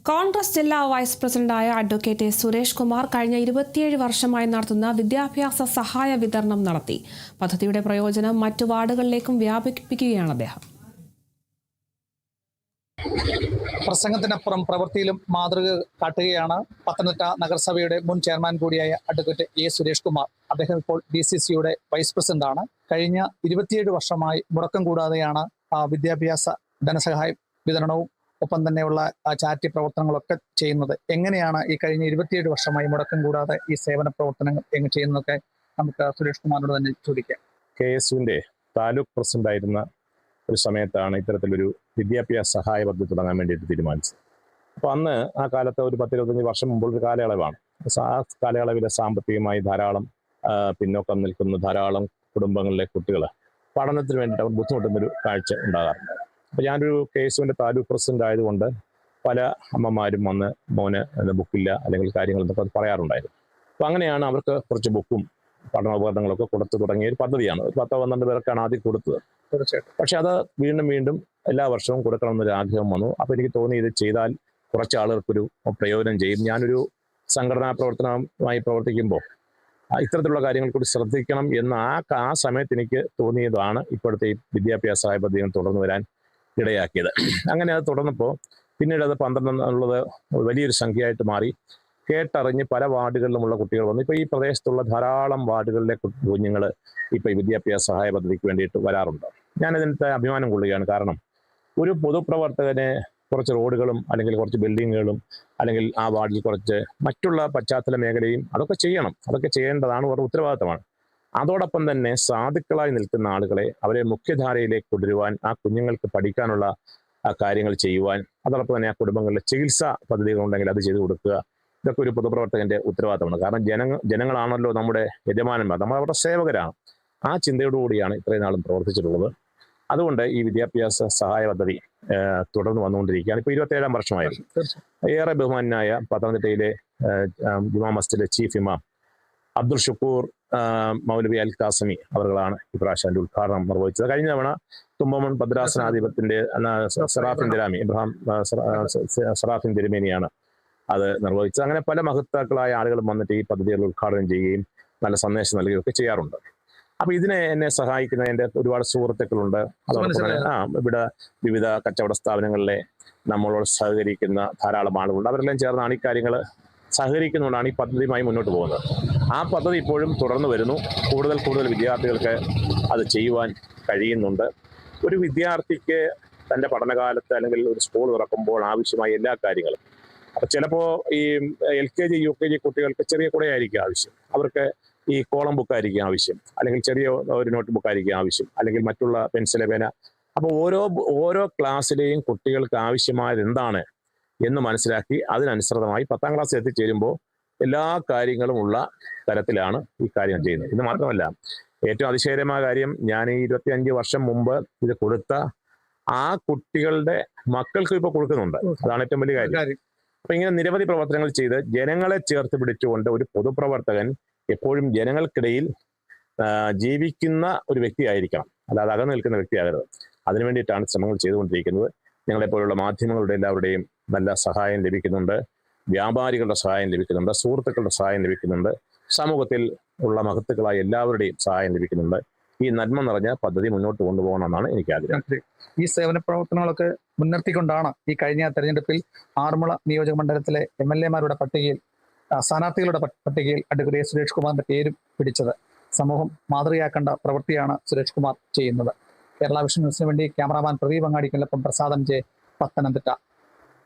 കോൺഗ്രസ് ജില്ലാ വൈസ് പ്രസിഡന്റായ അഡ്വക്കേറ്റ് സുരേഷ് കുമാർ കഴിഞ്ഞ 27 വർഷമായി നടത്തുന്ന വിദ്യാഭ്യാസ സഹായ വിതരണം നടത്തി. പദ്ധതിയുടെ പ്രയോജനം മറ്റു വാർഡുകളിലേക്കും വ്യാപിപ്പിക്കുകയാണ് അദ്ദേഹം. പ്രസംഗത്തിനപ്പുറം പ്രവൃത്തിയിലും മാതൃക കാട്ടുകയാണ് പത്തനംതിട്ട നഗരസഭയുടെ മുൻ ചെയർമാൻ കൂടിയായ അഡ്വക്കേറ്റ് എ സുരേഷ് കുമാർ. അദ്ദേഹം ഇപ്പോൾ DCCയുടെ വൈസ് പ്രസിഡന്റാണ്. കഴിഞ്ഞ 27 വർഷമായി മുടക്കം കൂടാതെയാണ് വിദ്യാഭ്യാസ ധനസഹായ വിതരണവും ഒപ്പം തന്നെയുള്ള ചാരിറ്റി പ്രവർത്തനങ്ങളൊക്കെ ചെയ്യുന്നത്. എങ്ങനെയാണ് ഈ കഴിഞ്ഞ 27 വർഷമായി മുടക്കം കൂടാതെ ഈ സേവന പ്രവർത്തനങ്ങൾ എങ്ങനെ ചെയ്യുന്നതൊക്കെ നമുക്ക് സുരേഷ് കുമാറിനോട് തന്നെ ചോദിക്കാം. KSUവിന്റെ താലൂക്ക് പ്രസിഡന്റ് ആയിരുന്ന ഒരു സമയത്താണ് ഇത്തരത്തിലൊരു വിദ്യാഭ്യാസ സഹായ പദ്ധതി തുടങ്ങാൻ വേണ്ടിയിട്ട് തീരുമാനിച്ചത്. അപ്പോൾ അന്ന് ആ കാലത്ത് ഒരു 10-25 വർഷം മുമ്പുള്ളൊരു കാലയളവാണ്. ആ കാലയളവിലെ സാമ്പത്തികമായി ധാരാളം പിന്നോക്കം നിൽക്കുന്ന ധാരാളം കുടുംബങ്ങളിലെ കുട്ടികൾ പഠനത്തിന് വേണ്ടിയിട്ട് അവർ ബുദ്ധിമുട്ടുന്നൊരു കാഴ്ച ഉണ്ടാകാറുണ്ട്. അപ്പോൾ ഞാനൊരു KSUവിന്റെ താലൂക്ക് പ്രസിഡന്റ് ആയതുകൊണ്ട് പല അമ്മമാരും വന്ന് മോന് ബുക്കില്ല അല്ലെങ്കിൽ കാര്യങ്ങളെന്നൊക്കെ പറയാറുണ്ടായിരുന്നു. അപ്പോൾ അങ്ങനെയാണ് അവർക്ക് കുറച്ച് ബുക്കും പഠനോപകരണങ്ങളൊക്കെ കൊടുത്തു തുടങ്ങിയ ഒരു പദ്ധതിയാണ്. 10-12 പേർക്കാണ് ആദ്യം കൊടുത്തത്. തീർച്ചയായിട്ടും. പക്ഷെ അത് വീണ്ടും എല്ലാ വർഷവും കൊടുക്കണമെന്നൊരു ആഗ്രഹം വന്നു. അപ്പോൾ എനിക്ക് തോന്നി ഇത് ചെയ്താൽ കുറച്ച് ആളുകൾക്കൊരു പ്രയോജനം ചെയ്യും. ഞാനൊരു സംഘടനാ പ്രവർത്തനമായി പ്രവർത്തിക്കുമ്പോൾ ഇത്തരത്തിലുള്ള കാര്യങ്ങൾ കൂടി ശ്രദ്ധിക്കണം എന്ന് ആ സമയത്ത് എനിക്ക് തോന്നിയതാണ് ഇപ്പോഴത്തെ ഈ വിദ്യാഭ്യാസ സഹായ പദ്ധതികൾ തുടർന്നു വരാൻ ഇടയാക്കിയത്. അങ്ങനെ അത് തുടർന്നപ്പോൾ പിന്നീട് അത് 12 എന്നുള്ളത് വലിയൊരു സംഖ്യയായിട്ട് മാറി. കേട്ടറിഞ്ഞ് പല വാർഡുകളിലുമുള്ള കുട്ടികൾ വന്നു. ഇപ്പോൾ ഈ പ്രദേശത്തുള്ള ധാരാളം വാർഡുകളിലെ കുഞ്ഞുങ്ങൾ ഇപ്പോൾ ഈ വിദ്യാഭ്യാസ സഹായ പദ്ധതിക്ക് വേണ്ടിയിട്ട് വരാറുണ്ട്. ഞാനതിനകത്ത് അഭിമാനം കൊള്ളുകയാണ്. കാരണം ഒരു പൊതുപ്രവർത്തകന് കുറച്ച് റോഡുകളും അല്ലെങ്കിൽ കുറച്ച് ബിൽഡിങ്ങുകളും അല്ലെങ്കിൽ ആ വാർഡിൽ കുറച്ച് മറ്റുള്ള പശ്ചാത്തല മേഖലയും അതൊക്കെ ചെയ്യണം. അതൊക്കെ ചെയ്യേണ്ടതാണ്, ഒരു ഉത്തരവാദിത്തമാണ്. അതോടൊപ്പം തന്നെ സാധുക്കളായി നിൽക്കുന്ന ആളുകളെ അവരെ മുഖ്യധാരയിലേക്ക് കൊണ്ടുവരുവാൻ, ആ കുഞ്ഞുങ്ങൾക്ക് പഠിക്കാനുള്ള കാര്യങ്ങൾ ചെയ്യുവാൻ, അതോടൊപ്പം തന്നെ ആ കുടുംബങ്ങളിലെ ചികിത്സാ പദ്ധതികളുണ്ടെങ്കിൽ അത് ചെയ്തു കൊടുക്കുക. ഇതൊക്കെ ഒരു പൊതുപ്രവർത്തകന്റെ ഉത്തരവാദിത്തമാണ്. കാരണം ജനങ്ങളാണല്ലോ നമ്മുടെ യജമാനന്മാർ, നമ്മൾ അവരുടെ സേവകരാണ്. ആ ചിന്തയോടുകൂടിയാണ് ഇത്രയും നാളും പ്രവർത്തിച്ചിട്ടുള്ളത്. അതുകൊണ്ട് ഈ വിദ്യാഭ്യാസ സഹായ പദ്ധതി തുടർന്ന് വന്നുകൊണ്ടിരിക്കുകയാണ്. ഇപ്പോൾ 27-ാം വർഷമായിരുന്നു. ഏറെ ബഹുമാനായ പത്തനംതിട്ടയിലെ ജുമാ മസ്ജിദിലെ ചീഫ് ഇമാം അബ്ദുൾ ഷുക്കൂർ മൗലവി അൽ കാസമി അവർകളാണ് ഇപ്രാവശ്യം അതിൻ്റെ ഉദ്ഘാടനം നിർവഹിച്ചത്. കഴിഞ്ഞ തവണ തുമ്പമൺ ഭദ്രാസനാധിപത്യന്റെ സറാഫിൻ ദിരാമി ഇബ്രാഹിം സറാഫിൻ ദിരമേനിയാണ് അത് നിർവഹിച്ചത്. അങ്ങനെ പല മഹത്താക്കളായ ആളുകളും വന്നിട്ട് ഈ പദ്ധതികൾ ഉദ്ഘാടനം ചെയ്യുകയും നല്ല സന്ദേശം നൽകുകയൊക്കെ ചെയ്യാറുണ്ട്. അപ്പൊ എന്നെ സഹായിക്കുന്ന എൻ്റെ ഒരുപാട് സുഹൃത്തുക്കളുണ്ട്. അതോടൊപ്പം തന്നെ ഇവിടെ വിവിധ കച്ചവട സ്ഥാപനങ്ങളിലെ നമ്മളോട് സഹകരിക്കുന്ന ധാരാളം ആളുകളുണ്ട്. അവരെല്ലാം ചേർന്നാണ് ഈ കാര്യങ്ങൾ സഹകരിക്കുന്നുകൊണ്ടാണ് ഈ പദ്ധതിയുമായി മുന്നോട്ട് പോകുന്നത്. ആ പദ്ധതി ഇപ്പോഴും തുടർന്ന് വരുന്നു. കൂടുതൽ വിദ്യാർത്ഥികൾക്ക് അത് ചെയ്യുവാൻ കഴിയുന്നുണ്ട്. ഒരു വിദ്യാർത്ഥിക്ക് തൻ്റെ പഠനകാലത്ത് അല്ലെങ്കിൽ ഒരു സ്കൂൾ തുറക്കുമ്പോൾ ആവശ്യമായ എല്ലാ കാര്യങ്ങളും, അപ്പൊ ചിലപ്പോൾ ഈ LKG UKG കുട്ടികൾക്ക് ചെറിയ കുടയായിരിക്കും ആവശ്യം, അവർക്ക് ഈ കോളം ബുക്കായിരിക്കും ആവശ്യം, അല്ലെങ്കിൽ ചെറിയ ഒരു നോട്ട് ബുക്കായിരിക്കും ആവശ്യം, അല്ലെങ്കിൽ മറ്റുള്ള പെൻസില് പേന. അപ്പോൾ ഓരോ ക്ലാസ്സിലെയും കുട്ടികൾക്ക് ആവശ്യമായത് എന്താണ് എന്ന് മനസ്സിലാക്കി അതിനനുസൃതമായി 10ാം ക്ലാസ് എത്തിച്ചേരുമ്പോൾ എല്ലാ കാര്യങ്ങളും ഉള്ള തരത്തിലാണ് ഈ കാര്യം ചെയ്യുന്നത്. ഇത് മാത്രമല്ല, ഏറ്റവും അതിശയകരമായ കാര്യം, ഞാൻ ഈ 25 വർഷം മുമ്പ് ഇത് കൊടുത്ത ആ കുട്ടികളുടെ മക്കൾക്ക് ഇപ്പോൾ കൊടുക്കുന്നുണ്ട്. അതാണ് ഏറ്റവും വലിയ കാര്യം. അപ്പൊ ഇങ്ങനെ നിരവധി പ്രവർത്തനങ്ങൾ ചെയ്ത് ജനങ്ങളെ ചേർത്ത് പിടിച്ചുകൊണ്ട് ഒരു പൊതുപ്രവർത്തകൻ എപ്പോഴും ജനങ്ങൾക്കിടയിൽ ജീവിക്കുന്ന ഒരു വ്യക്തിയായിരിക്കണം, അല്ലാതെ അകന്നു നിൽക്കുന്ന വ്യക്തിയാകരുത്. അതിനു വേണ്ടിയിട്ടാണ് ശ്രമങ്ങൾ ചെയ്തുകൊണ്ടിരിക്കുന്നത്. ഞങ്ങളെപ്പോലുള്ള മാധ്യമങ്ങളുടെ എല്ലാവരുടെയും നല്ല സഹായം ലഭിക്കുന്നുണ്ട്, വ്യാപാരികളുടെ സഹായം ലഭിക്കുന്നുണ്ട്, സുഹൃത്തുക്കളുടെ സഹായം ലഭിക്കുന്നുണ്ട്, സമൂഹത്തിൽ ഉള്ള മഹത്തുക്കളായ എല്ലാവരുടെയും സഹായം ലഭിക്കുന്നുണ്ട്. ഈ നന്മ നിറഞ്ഞ പദ്ധതി മുന്നോട്ട് കൊണ്ടുപോകണമെന്നാണ് എനിക്ക് ആഗ്രഹം. ഈ സേവന പ്രവർത്തനങ്ങളൊക്കെ മുൻനിർത്തിക്കൊണ്ടാണ് ഈ കഴിഞ്ഞ തെരഞ്ഞെടുപ്പിൽ ആറന്മുള നിയോജക മണ്ഡലത്തിലെ MLA-മാരുടെ പട്ടികയിൽ, സ്ഥാനാർത്ഥികളുടെ പട്ടികയിൽ അഡ്വക്കേറ്റ് സുരേഷ് കുമാറിന്റെ പേര് പിടിച്ചത്. സമൂഹം മാതൃകയാക്കേണ്ട പ്രവൃത്തിയാണ് സുരേഷ് കുമാർ ചെയ്യുന്നത്. കേരള വിഷൻ ന്യൂസിന് വേണ്ടി ക്യാമറാമാൻ പ്രദീപ് അങ്ങാടിക്കൊപ്പം പ്രസാദം ജെ, പത്തനംതിട്ട.